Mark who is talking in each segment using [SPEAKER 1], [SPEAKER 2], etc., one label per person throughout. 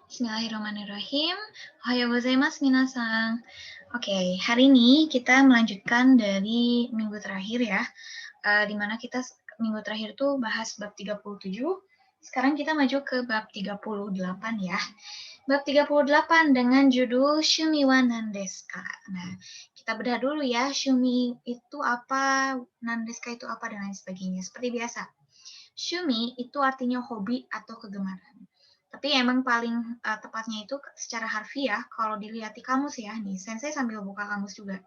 [SPEAKER 1] Bismillahirrahmanirrahim. Ohayou gozaimasu minasan. Oke, hari ini kita melanjutkan dari minggu terakhir ya. Di mana kita minggu terakhir tuh bahas bab 37. Sekarang kita maju ke bab 38 ya. Bab 38 dengan judul Shumi wa Nandeska. Nah, kita bedah dulu ya, Shumi itu apa, Nandeska itu apa, dan lain sebagainya. Seperti biasa, Shumi itu artinya hobi atau kegemaran. Tapi emang paling tepatnya itu secara harfiah, kalau dilihat di kamus ya, nih, Sensei sambil buka kamus juga.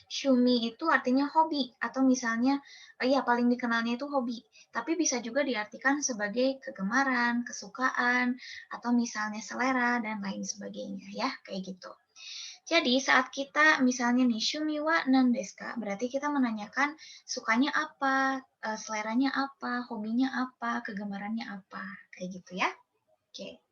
[SPEAKER 1] Shumi itu artinya hobi, atau misalnya, ya paling dikenalnya itu hobi. Tapi bisa juga diartikan sebagai kegemaran, kesukaan, atau misalnya selera, dan lain sebagainya ya, kayak gitu. Jadi saat kita misalnya nih Shumi wa Nandeska, berarti kita menanyakan sukanya apa, seleranya apa, hobinya apa, kegemarannya apa, kayak gitu ya. Oke.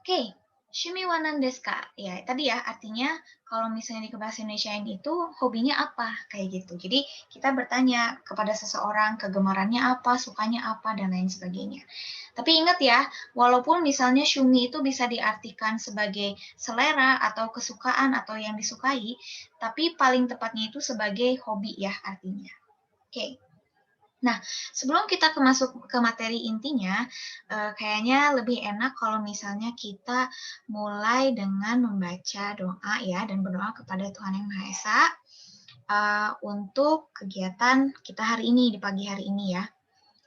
[SPEAKER 1] Oke, Shumi wa Nandeska. Ya, tadi ya artinya kalau misalnya di bahasa Indonesiain itu hobinya apa, kayak gitu. Jadi kita bertanya kepada seseorang kegemarannya apa, sukanya apa, dan lain sebagainya. Tapi ingat ya, walaupun misalnya Shumi itu bisa diartikan sebagai selera atau kesukaan atau yang disukai, tapi paling tepatnya itu sebagai hobi ya artinya. Oke. Nah, sebelum kita masuk ke materi intinya, kayaknya lebih enak kalau misalnya kita mulai dengan membaca doa ya, dan berdoa kepada Tuhan Yang Maha Esa, untuk kegiatan kita hari ini, di pagi hari ini ya.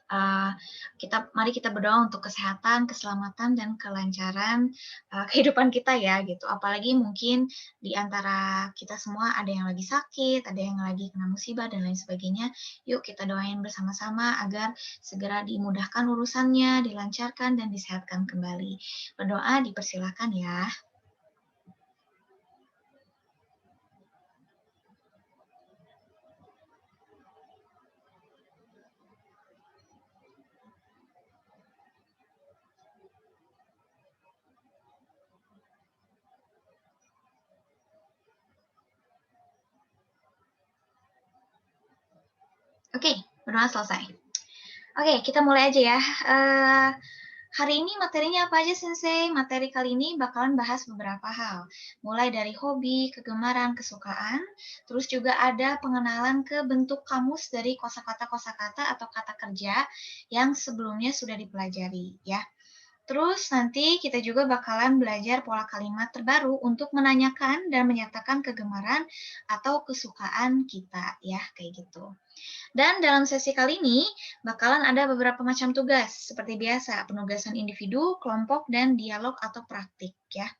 [SPEAKER 1] Mari kita berdoa untuk kesehatan, keselamatan, dan kelancaran kehidupan kita ya gitu. Apalagi mungkin di antara kita semua ada yang lagi sakit, ada yang lagi kena musibah dan lain sebagainya. Yuk kita doain bersama-sama agar segera dimudahkan urusannya, dilancarkan dan disehatkan kembali. Berdoa dipersilakan ya. Oke, berdoa selesai. Oke, kita mulai aja ya. Hari ini materinya apa aja, Sensei? Materi kali ini bakalan bahas beberapa hal. Mulai dari hobi, kegemaran, kesukaan, terus juga ada pengenalan ke bentuk kamus dari kosakata-kosakata atau kata kerja yang sebelumnya sudah dipelajari, ya. Terus nanti kita juga bakalan belajar pola kalimat terbaru untuk menanyakan dan menyatakan kegemaran atau kesukaan kita, ya, kayak gitu. Dan dalam sesi kali ini, bakalan ada beberapa macam tugas. Seperti biasa, penugasan individu, kelompok, dan dialog atau praktik ya.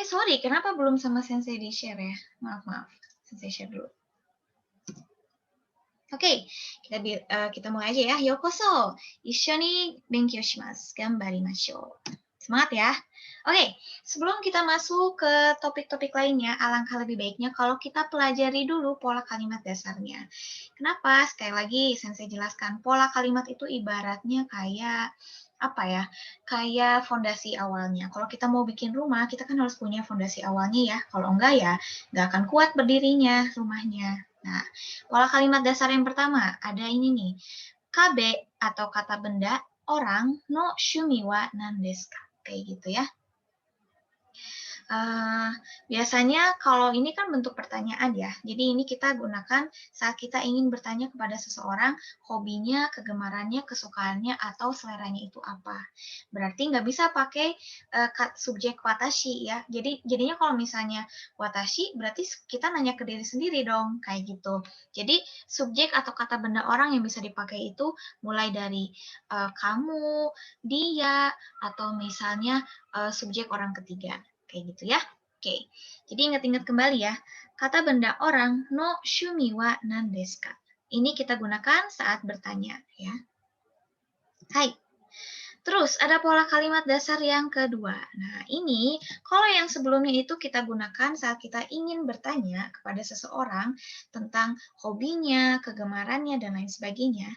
[SPEAKER 1] Sorry, kenapa belum sama Sensei di-share ya? Maaf. Sensei share dulu. Oke, kita mulai aja ya. Yokoso, ishoni benkyou shimasu. Gambarimashou. Semangat ya. Oke, sebelum kita masuk ke topik-topik lainnya, alangkah lebih baiknya kalau kita pelajari dulu pola kalimat dasarnya. Kenapa? Sekali lagi, Sensei jelaskan, pola kalimat itu ibaratnya kayak apa ya? Kayak fondasi awalnya. Kalau kita mau bikin rumah, kita kan harus punya fondasi awalnya ya. Kalau enggak ya, nggak akan kuat berdirinya rumahnya. Nah, pola kalimat dasar yang pertama, ada ini nih. Kabe atau kata benda, orang, no shumi wa nandesu ka. Kayak gitu ya. Biasanya kalau ini kan bentuk pertanyaan ya, jadi ini kita gunakan saat kita ingin bertanya kepada seseorang hobinya, kegemarannya, kesukaannya, atau seleranya itu apa. Berarti nggak bisa pakai subjek watashi ya. Jadinya kalau misalnya watashi, berarti kita nanya ke diri sendiri dong, kayak gitu. Jadi subjek atau kata benda orang yang bisa dipakai itu mulai dari kamu, dia, atau misalnya subjek orang ketiga. Kayak gitu ya. Oke, jadi ingat-ingat kembali ya. Kata benda orang, no shumi wa nandesu ka. Ini kita gunakan saat bertanya ya. Hai. Terus ada pola kalimat dasar yang kedua. Nah ini, kalau yang sebelumnya itu kita gunakan saat kita ingin bertanya kepada seseorang tentang hobinya, kegemarannya, dan lain sebagainya.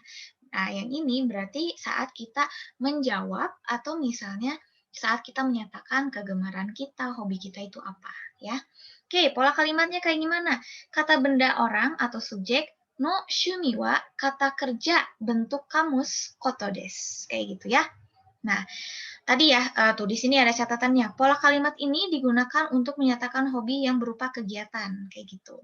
[SPEAKER 1] Nah yang ini berarti saat kita menjawab atau misalnya saat kita menyatakan kegemaran kita, hobi kita itu apa, ya. Oke, pola kalimatnya kayak gimana? Kata benda orang atau subjek no shumi wa kata kerja bentuk kamus koto desu. Kayak gitu ya. Nah, tadi ya, tuh di sini ada catatannya. Pola kalimat ini digunakan untuk menyatakan hobi yang berupa kegiatan, kayak gitu.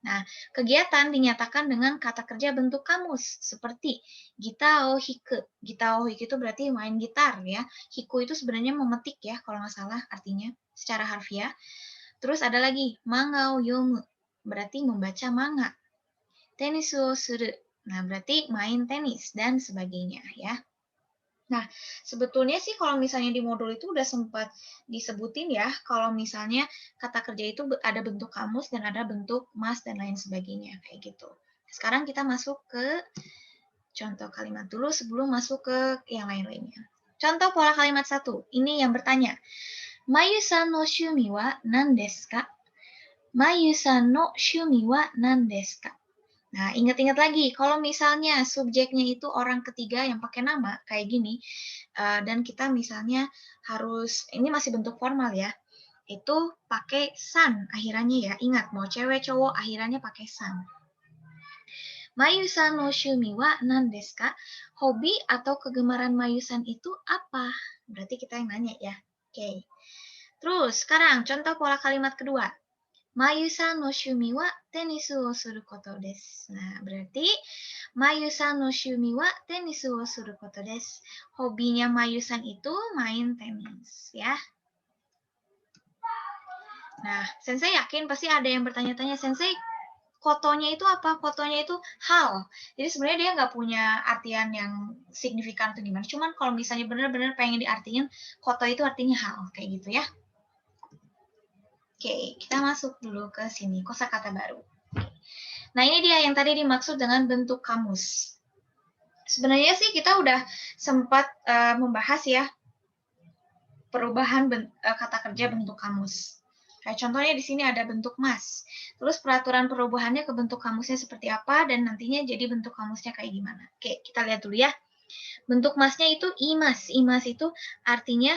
[SPEAKER 1] Nah, kegiatan dinyatakan dengan kata kerja bentuk kamus, seperti gita o hiku. Gita o hiku itu berarti main gitar ya. Hiku itu sebenarnya memetik ya, kalau nggak salah artinya secara harfiah. Terus ada lagi, manga o yomu, berarti membaca manga. Tenis o suru, nah berarti main tenis, dan sebagainya ya. Nah, sebetulnya sih kalau misalnya di modul itu udah sempat disebutin ya, kalau misalnya kata kerja itu ada bentuk kamus dan ada bentuk mas dan lain sebagainya, kayak gitu. Sekarang kita masuk ke contoh kalimat dulu sebelum masuk ke yang lain-lainnya. Contoh pola kalimat 1, ini yang bertanya. Mayu-san no shumi wa nan desu ka? Mayu-san no shumi wa nan desu ka? Nah, ingat-ingat lagi, kalau misalnya subjeknya itu orang ketiga yang pakai nama, kayak gini, dan kita misalnya harus, ini masih bentuk formal ya, itu pakai san akhirannya ya. Ingat, mau cewek cowok akhirannya pakai san. Mayusan no shumi wa nan desu ka? Hobi atau kegemaran Mayusan itu apa? Berarti kita yang nanya ya. Oke. Terus, sekarang contoh pola kalimat kedua. Mayu-san no shumi wa tenisu wo suru koto desu. Nah, berarti Mayu-san no shumi wa tenisu wo suru koto desu. Hobinya Mayu-san itu main tenis, ya. Nah, Sensei yakin pasti ada yang bertanya-tanya, Sensei, kotonya itu apa? Kotonya itu hal. Jadi sebenarnya dia nggak punya artian yang signifikan atau gimana. Cuman kalau misalnya benar-benar pengen diartiin, koto itu artinya hal, kayak gitu ya. Oke, kita masuk dulu ke sini, kosakata baru. Nah, ini dia yang tadi dimaksud dengan bentuk kamus. Sebenarnya sih kita udah sempat membahas ya perubahan kata kerja bentuk kamus. Kayak contohnya di sini ada bentuk mas. Terus peraturan perubahannya ke bentuk kamusnya seperti apa dan nantinya jadi bentuk kamusnya kayak gimana. Oke, kita lihat dulu ya. Bentuk masnya itu imas. Imas itu artinya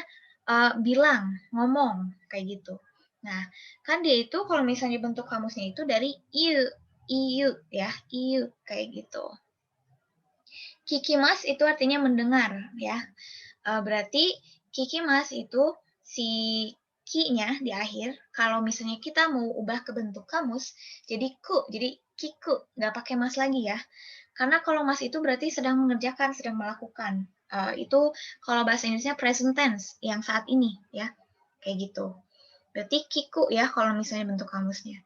[SPEAKER 1] bilang, ngomong, kayak gitu. Nah, kan dia itu kalau misalnya bentuk kamusnya itu dari iu ya, iu kayak gitu. Kikimas itu artinya mendengar ya. Berarti kikimas itu si ki-nya di akhir, kalau misalnya kita mau ubah ke bentuk kamus, jadi ku, jadi kiku, nggak pakai mas lagi ya. Karena kalau mas itu berarti sedang mengerjakan, sedang melakukan. Itu kalau bahasa Inggrisnya present tense, yang saat ini ya, kayak gitu. Berarti kiku ya kalau misalnya bentuk kamusnya.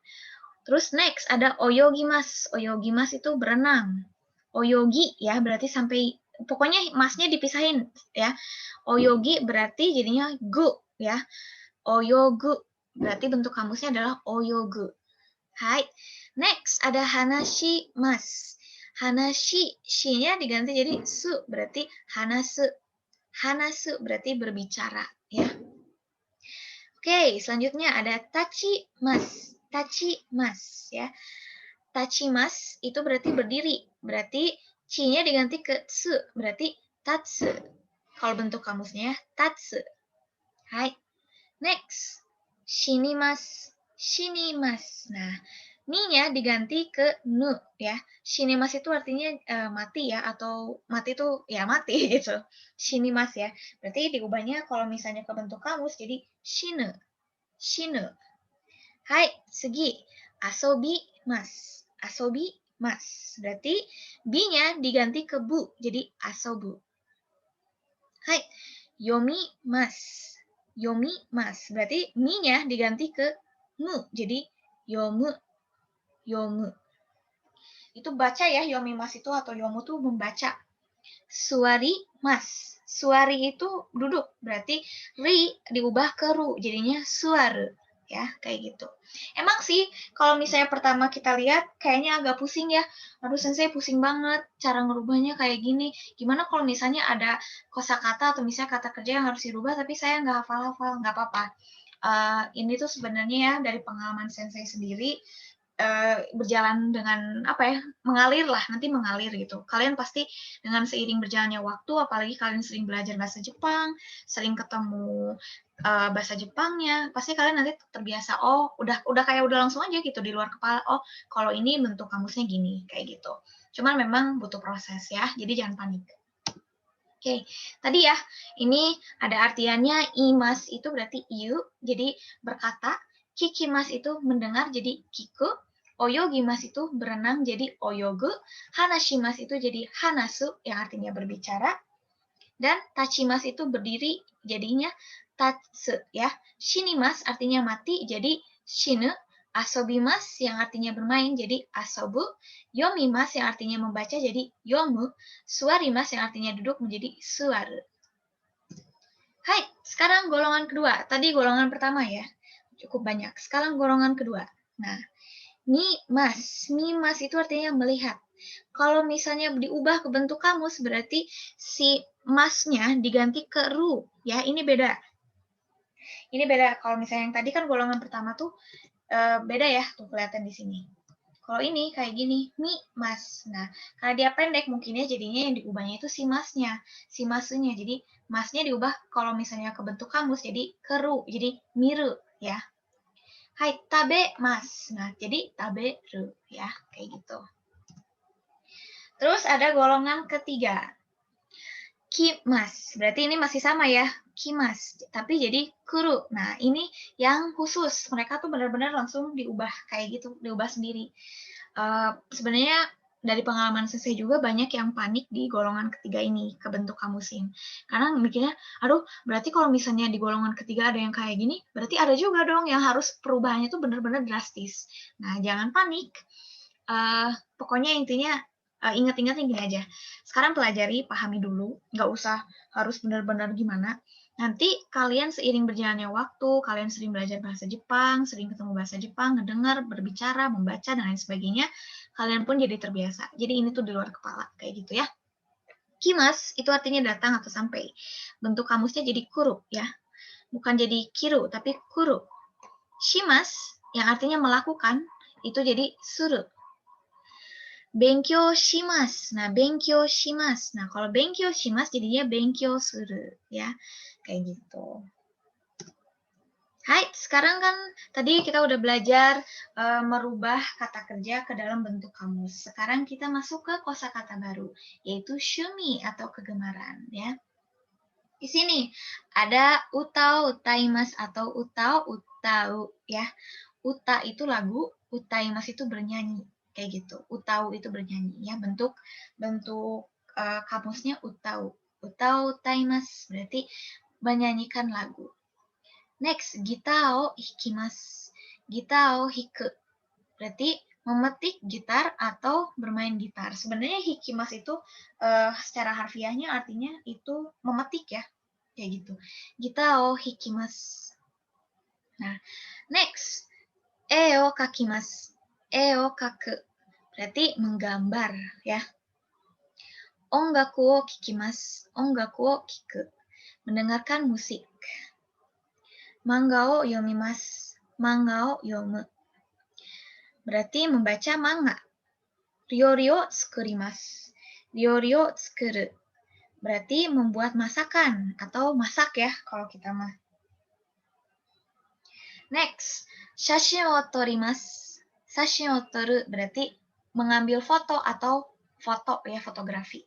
[SPEAKER 1] Terus next ada oyogimas. Oyogimas itu berenang. Oyogi ya berarti sampai pokoknya masnya dipisahin ya. Oyogi berarti jadinya gu ya. Oyogu berarti bentuk kamusnya adalah oyogu. Hai. Next ada hanashi mas. Hanashi shi-nya diganti jadi su berarti hanasu. Hanasu berarti berbicara ya. Oke, selanjutnya ada tachi mas. Tachi mas ya. Tachi mas itu berarti berdiri. Berarti ci-nya diganti ke tsu, berarti tatsu. Kalau bentuk kamusnya tatsu. Hai. Next. Shinimas. Shinimas. Nah, ni-nya diganti ke nu ya. Shinimas itu artinya mati ya, atau mati itu ya mati gitu. Shinimas ya. Berarti diubahnya kalau misalnya ke bentuk kamus jadi shinu. Shinu. Hai, segi. Asobi mas. Asobi mas. Berarti bi-nya diganti ke bu, jadi asobu. Hai, yomi mas. Yomi mas. Berarti mi-nya diganti ke mu, jadi yomu. Yomu. Itu baca ya, yomi mas itu atau yomu tuh membaca. Suari mas. Suari itu duduk, berarti ri diubah ke ru, jadinya suaru. Ya, kayak gitu. Emang sih, kalau misalnya pertama kita lihat, kayaknya agak pusing ya. Aduh, Sensei pusing banget cara ngerubahnya kayak gini. Gimana kalau misalnya ada kosakata atau misalnya kata kerja yang harus dirubah, tapi saya nggak hafal-hafal, nggak apa-apa. Ini tuh sebenarnya ya, dari pengalaman Sensei sendiri, berjalan dengan apa ya, mengalir lah, nanti mengalir gitu. Kalian pasti dengan seiring berjalannya waktu, apalagi kalian sering belajar bahasa Jepang, sering ketemu bahasa Jepangnya, pasti kalian nanti terbiasa, oh udah kayak udah langsung aja gitu di luar kepala, oh kalau ini bentuk kamusnya gini, kayak gitu. Cuman memang butuh proses ya, jadi jangan panik. Oke, tadi ya, ini ada artiannya, imas itu berarti you, jadi berkata, kikimas itu mendengar, jadi kiku, oyogimas itu berenang, jadi oyogu, hanashimas itu jadi hanasu, yang artinya berbicara, dan tachimas itu berdiri, jadinya tatsu ya. Shinimas artinya mati, jadi shinu. Asobimas yang artinya bermain, jadi asobu. Yomimas yang artinya membaca, jadi yomu. Suarimas yang artinya duduk, menjadi suaru. Hai, sekarang golongan kedua. Tadi golongan pertama ya, cukup banyak. Sekarang golongan kedua. Nah, mimas itu artinya melihat. Kalau misalnya diubah ke bentuk kamus, berarti si masnya diganti ke ru. Ya, ini beda. Ini beda. Kalau misalnya yang tadi kan golongan pertama tuh beda ya, tuh kelihatan di sini. Kalau ini kayak gini, mas. Nah, karena dia pendek, mungkinnya jadinya yang diubahnya itu si masnya, si masunya. Jadi masnya diubah kalau misalnya ke bentuk kamus, jadi ke ru, jadi miru ya. Hai, tabe mas. Nah, jadi tabe ru ya, kayak gitu. Terus ada golongan ketiga, kimas. Berarti ini masih sama ya, kimas. Tapi jadi kuru. Nah, ini yang khusus. Mereka tuh benar-benar langsung diubah kayak gitu, diubah sendiri. Sebenarnya dari pengalaman saya juga banyak yang panik di golongan ketiga ini, ke bentuk kamusin. Karena mikirnya, aduh, berarti kalau misalnya di golongan ketiga ada yang kayak gini, berarti ada juga dong yang harus perubahannya tuh benar-benar drastis. Nah, jangan panik. Pokoknya intinya ingat-ingat gini aja. Sekarang pelajari, pahami dulu, nggak usah harus benar-benar gimana. Nanti kalian seiring berjalannya waktu, kalian sering belajar bahasa Jepang, sering ketemu bahasa Jepang, ngedengar, berbicara, membaca, dan lain sebagainya, kalian pun jadi terbiasa. Jadi ini tuh di luar kepala, kayak gitu ya. Kimas itu artinya datang atau sampai. Bentuk kamusnya jadi kuru ya. Bukan jadi kiru, tapi kuru. Shimas yang artinya melakukan, itu jadi suru. Benkyou shimasu. Nah, benkyou shimasu. Nah, kalau benkyou shimasu jadinya benkyou suru ya. Kayak gitu. Hai, sekarang kan tadi kita udah belajar merubah kata kerja ke dalam bentuk kamus. Sekarang kita masuk ke kosakata baru, yaitu shumi atau kegemaran ya. Di sini ada utau, utaimas atau utau, utau ya. Uta itu lagu, utaimas itu bernyanyi kayak gitu. Utau itu bernyanyi ya, bentuk kamusnya utau. Utau utaimas berarti menyanyikan lagu. Next, gitao hikimas. Gitao hiku berarti memetik gitar atau bermain gitar. Sebenarnya hikimas itu secara harfiahnya artinya itu memetik ya, kayak gitu. Gitao hikimas. Nah, next, eo kakimas. Eo kaku berarti menggambar ya. Ongaku wo kikimas. Ongaku wo kiku mendengarkan musik. Manga o yomimasu. Manga o yomu berarti membaca manga. Ryori o tsukurimasu. Ryori o tsukuru berarti membuat masakan atau masak ya kalau kita mah. Next, shashin o torimasu. Shashin o toru berarti mengambil foto atau foto ya, fotografi.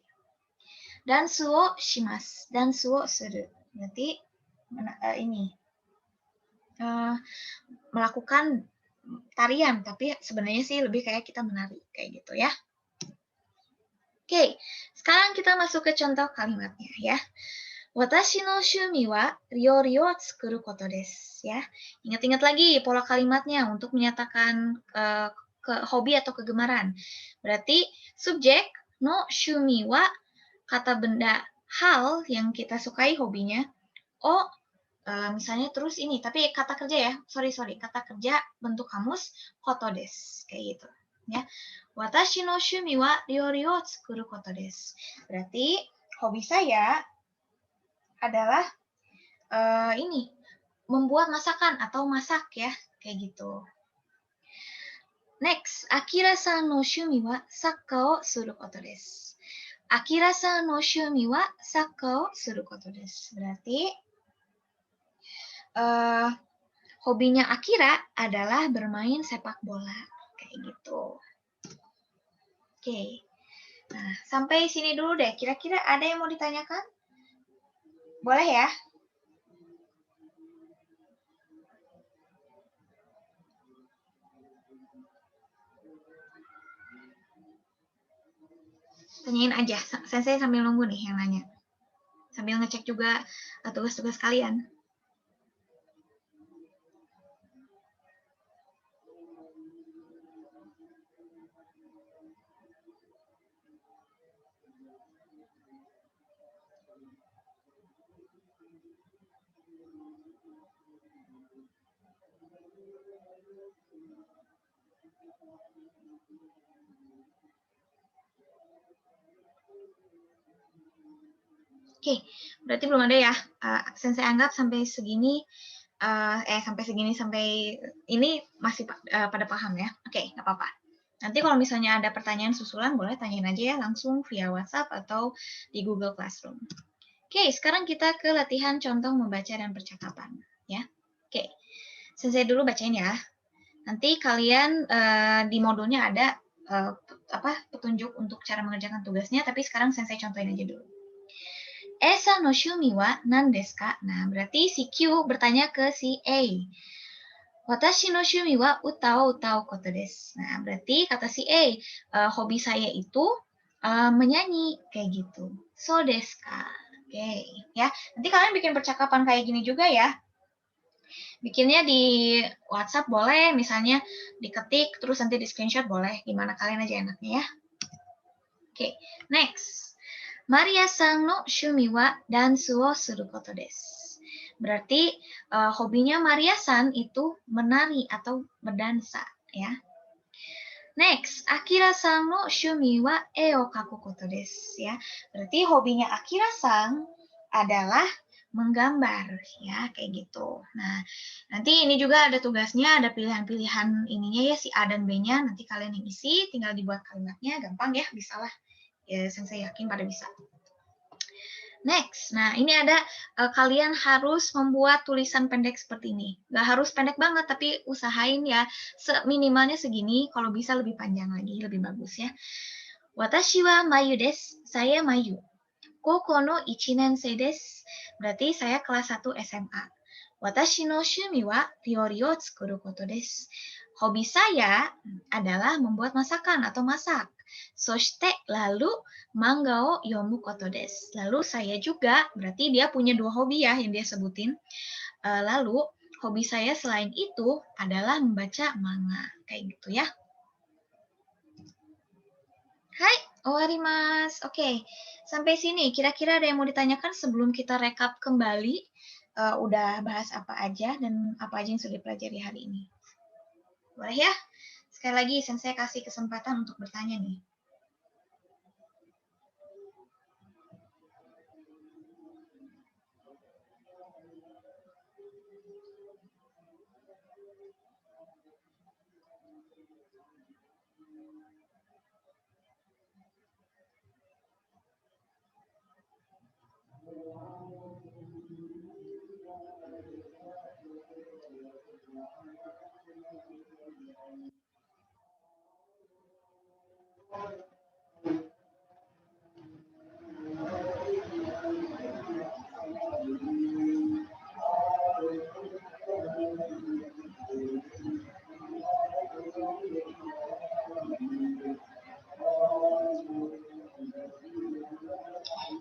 [SPEAKER 1] Dansu o shimasu. Dansu o suru berarti ini melakukan tarian, tapi sebenarnya sih lebih kayak kita menari kayak gitu ya. Oke, sekarang kita masuk ke contoh kalimatnya ya. Watashi no shumi wa ryori o tsukuru koto desu ya. Ingat-ingat lagi pola kalimatnya untuk menyatakan hobi atau kegemaran. Berarti subjek no shumi wa kata benda hal yang kita sukai hobinya. Misalnya terus ini, tapi kata kerja ya, sorry, kata kerja bentuk kamus koto desu, kayak gitu ya. Watashi no shumi wa ryori o tsukuru koto desu. Berarti hobi saya adalah ini membuat masakan atau masak ya, kayak gitu. Next, Akira-san no shumi wa sakka o suru koto desu. Akira-san no shumi wa sakka o suru koto desu. Berarti uh, hobinya Akira adalah bermain sepak bola. Kayak gitu. Oke. Nah, sampai sini dulu deh. Kira-kira ada yang mau ditanyakan? Boleh ya? Tanyain aja. Sensei sambil nunggu nih yang nanya. Sambil ngecek juga tugas-tugas kalian. Oke, berarti belum ada ya. Sensei anggap sampai segini, sampai ini masih pada paham ya. Oke, nggak apa-apa. Nanti kalau misalnya ada pertanyaan susulan, boleh tanyain aja ya langsung via WhatsApp atau di Google Classroom. Oke, sekarang kita ke latihan contoh membaca dan percakapan. Ya, oke. Sensei dulu bacain ya. Nanti kalian di modulnya ada petunjuk untuk cara mengerjakan tugasnya, tapi sekarang Sensei contohin aja dulu. Esa no shumi wa nan desu ka? Nah, berarti si Q bertanya ke si A. Watashi no shumi wa uta o utau koto desu. Nah, berarti kata si A, hobi saya itu menyanyi, kayak gitu. So desu ka? Oke, ya. Nanti kalian bikin percakapan kayak gini juga ya. Bikinnya di WhatsApp boleh, misalnya diketik, terus nanti di screenshot boleh. Gimana kalian aja enaknya ya. Oke, next. Maria-san no shumi wa dansu wo suru koto desu. Berarti hobinya Maria-san itu menari atau berdansa ya. Next, Akira-san no shumi wa e o kaku koto desu ya. Berarti hobinya Akira-san adalah menggambar ya, kayak gitu. Nah, nanti ini juga ada tugasnya, ada pilihan-pilihan ininya ya, si A dan B-nya. Nanti kalian yang isi, tinggal dibuat kalimatnya, gampang ya, bisalah. Ya, saya yakin pada bisa. Next, nah ini ada kalian harus membuat tulisan pendek seperti ini. Nggak harus pendek banget, tapi usahain ya minimalnya segini. Kalau bisa lebih panjang lagi, lebih bagus ya. Watashi wa Mayu desu. Saya Mayu. Koko no 1年生です. Berarti saya kelas 1 SMA. Watashi no shumi wa ryori o tsukuru koto desu. Hobi saya adalah membuat masakan atau masak. Soshite lalu manga o yomu koto desu. Lalu saya juga, berarti dia punya 2 hobi ya yang dia sebutin. Lalu hobi saya selain itu adalah membaca manga. Kayak gitu ya. Hai, owarimasu. Oke, sampai sini kira-kira ada yang mau ditanyakan sebelum kita rekap kembali udah bahas apa aja dan apa aja yang sudah dipelajari hari ini. Boleh ya? Sekali lagi, Sensei kasih kesempatan untuk bertanya nih.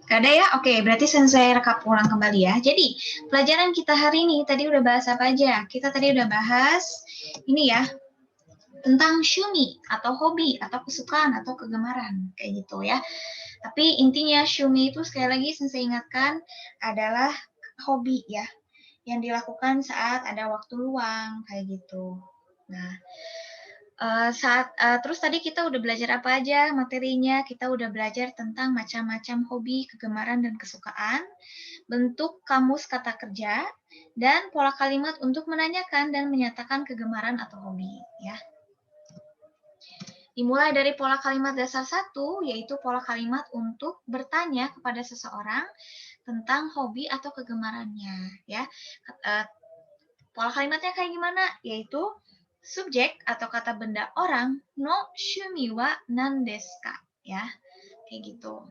[SPEAKER 1] Gak ada ya? Oke, berarti Sensei rekap ulang kembali ya. Jadi, pelajaran kita hari ini tadi udah bahas apa aja? Kita tadi udah bahas ini ya, tentang shumi atau hobi atau kesukaan atau kegemaran kayak gitu ya. Tapi intinya shumi itu sekali lagi Sensei ingatkan adalah hobi ya yang dilakukan saat ada waktu luang kayak gitu. Nah, terus tadi kita udah belajar apa aja materinya, kita udah belajar tentang macam-macam hobi, kegemaran, dan kesukaan, bentuk kamus kata kerja, dan pola kalimat untuk menanyakan dan menyatakan kegemaran atau hobi. Ya. Dimulai dari pola kalimat dasar 1, yaitu pola kalimat untuk bertanya kepada seseorang tentang hobi atau kegemarannya. Ya. Pola kalimatnya kayak gimana? Yaitu subjek atau kata benda orang no shumi wa nan desu ka? Ya, kayak gitu.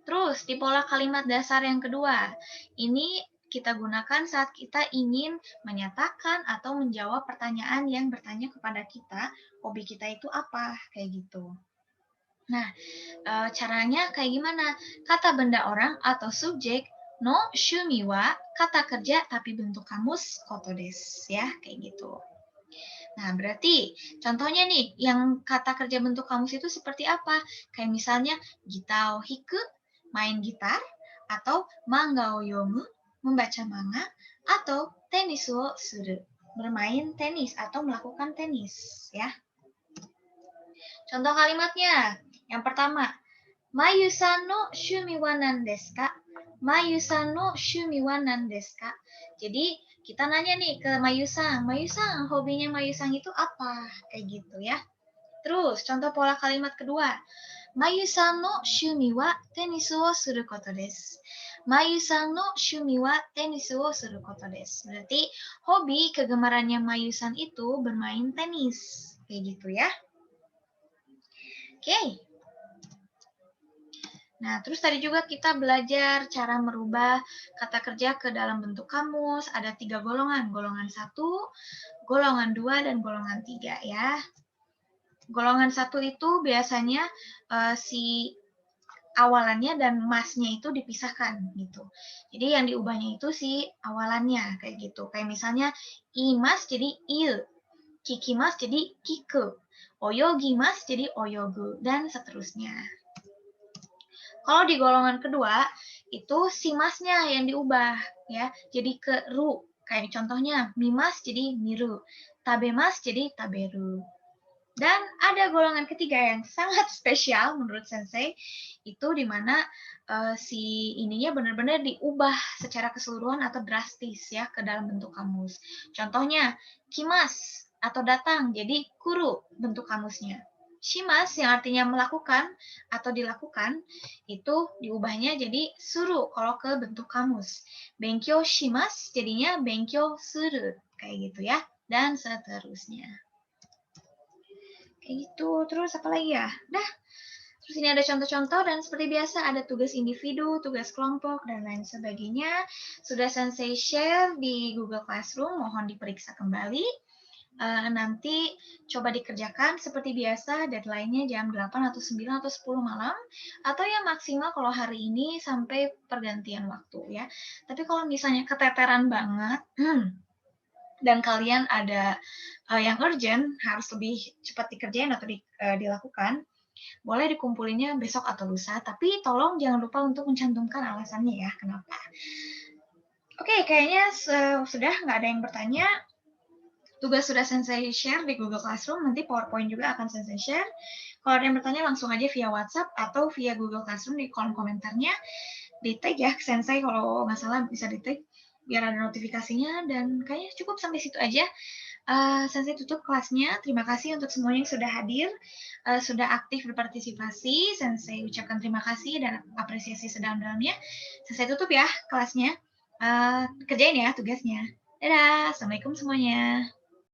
[SPEAKER 1] Terus di pola kalimat dasar yang kedua, ini kita gunakan saat kita ingin menyatakan atau menjawab pertanyaan yang bertanya kepada kita, hobi kita itu apa, kayak gitu. Nah, caranya kayak gimana? Kata benda orang atau subjek no shumi wa kata kerja tapi bentuk kamus koto desu, ya, kayak gitu. Nah, berarti contohnya nih, yang kata kerja bentuk kamus itu seperti apa? Kayak misalnya gita o hiku, main gitar, atau manga o yomu, membaca manga, atau tenis o suru, bermain tenis atau melakukan tenis, ya. Contoh kalimatnya. Yang pertama, Mayu-san no shumi wa nan desu ka? Mayu-san no shumi wa nan desu ka? Jadi, kita nanya nih ke Mayu-san. Mayu-san, hobinya Mayu-san itu apa? Kayak gitu ya. Terus, contoh pola kalimat kedua. Mayu-san no shumi wa tenisu wo suru koto desu. Mayu-san no shumi wa tenisu wo suru koto desu. Berarti, hobi kegemarannya Mayu-san itu bermain tenis. Kayak gitu ya. Oke. Nah, terus tadi juga kita belajar cara merubah kata kerja ke dalam bentuk kamus. Ada 3 golongan. Golongan 1, golongan 2, dan golongan 3 ya. Golongan 1 itu biasanya si awalannya dan masnya itu dipisahkan gitu. Jadi yang diubahnya itu si awalannya kayak gitu. Kayak misalnya imas jadi il, kikimas jadi kiku, oyogimas jadi oyogu, dan seterusnya. Kalau di golongan kedua, itu si masnya yang diubah, ya. Jadi ke ru. Kayak contohnya, mimas jadi miru, tabemas jadi taberu. Dan ada golongan ketiga yang sangat spesial menurut Sensei, itu di mana si ininya benar-benar diubah secara keseluruhan atau drastis ya ke dalam bentuk kamus. Contohnya, kimas atau datang, jadi kuru bentuk kamusnya. Shimas yang artinya melakukan atau dilakukan, itu diubahnya jadi suru kalau ke bentuk kamus. Benkyou shimas jadinya benkyou suru, kayak gitu ya, dan seterusnya. Kayak gitu. Terus apa lagi ya? Dah. Terus ini ada contoh-contoh dan seperti biasa ada tugas individu, tugas kelompok, dan lain sebagainya. Sudah Sensei share di Google Classroom, mohon diperiksa kembali. Nanti coba dikerjakan seperti biasa, deadline-nya jam 8 atau 9 atau 10 malam, atau ya maksimal kalau hari ini sampai pergantian waktu ya. Tapi kalau misalnya keteteran banget, dan kalian ada yang urgent, harus lebih cepat dikerjain atau dilakukan, boleh dikumpulinnya besok atau lusa, tapi tolong jangan lupa untuk mencantumkan alasannya ya, kenapa. Oke, kayaknya sudah nggak ada yang bertanya. Tugas sudah Sensei share di Google Classroom, nanti PowerPoint juga akan Sensei share. Kalau ada yang bertanya langsung aja via WhatsApp atau via Google Classroom di kolom komentarnya. Di tag ya, Sensei kalau nggak salah bisa di tag biar ada notifikasinya, dan kayaknya cukup sampai situ aja. Sensei tutup kelasnya. Terima kasih untuk semuanya yang sudah hadir, sudah aktif berpartisipasi. Sensei ucapkan terima kasih dan apresiasi sedalam-dalamnya. Sensei tutup ya kelasnya. Kerjain ya tugasnya. Dadah, Assalamualaikum semuanya.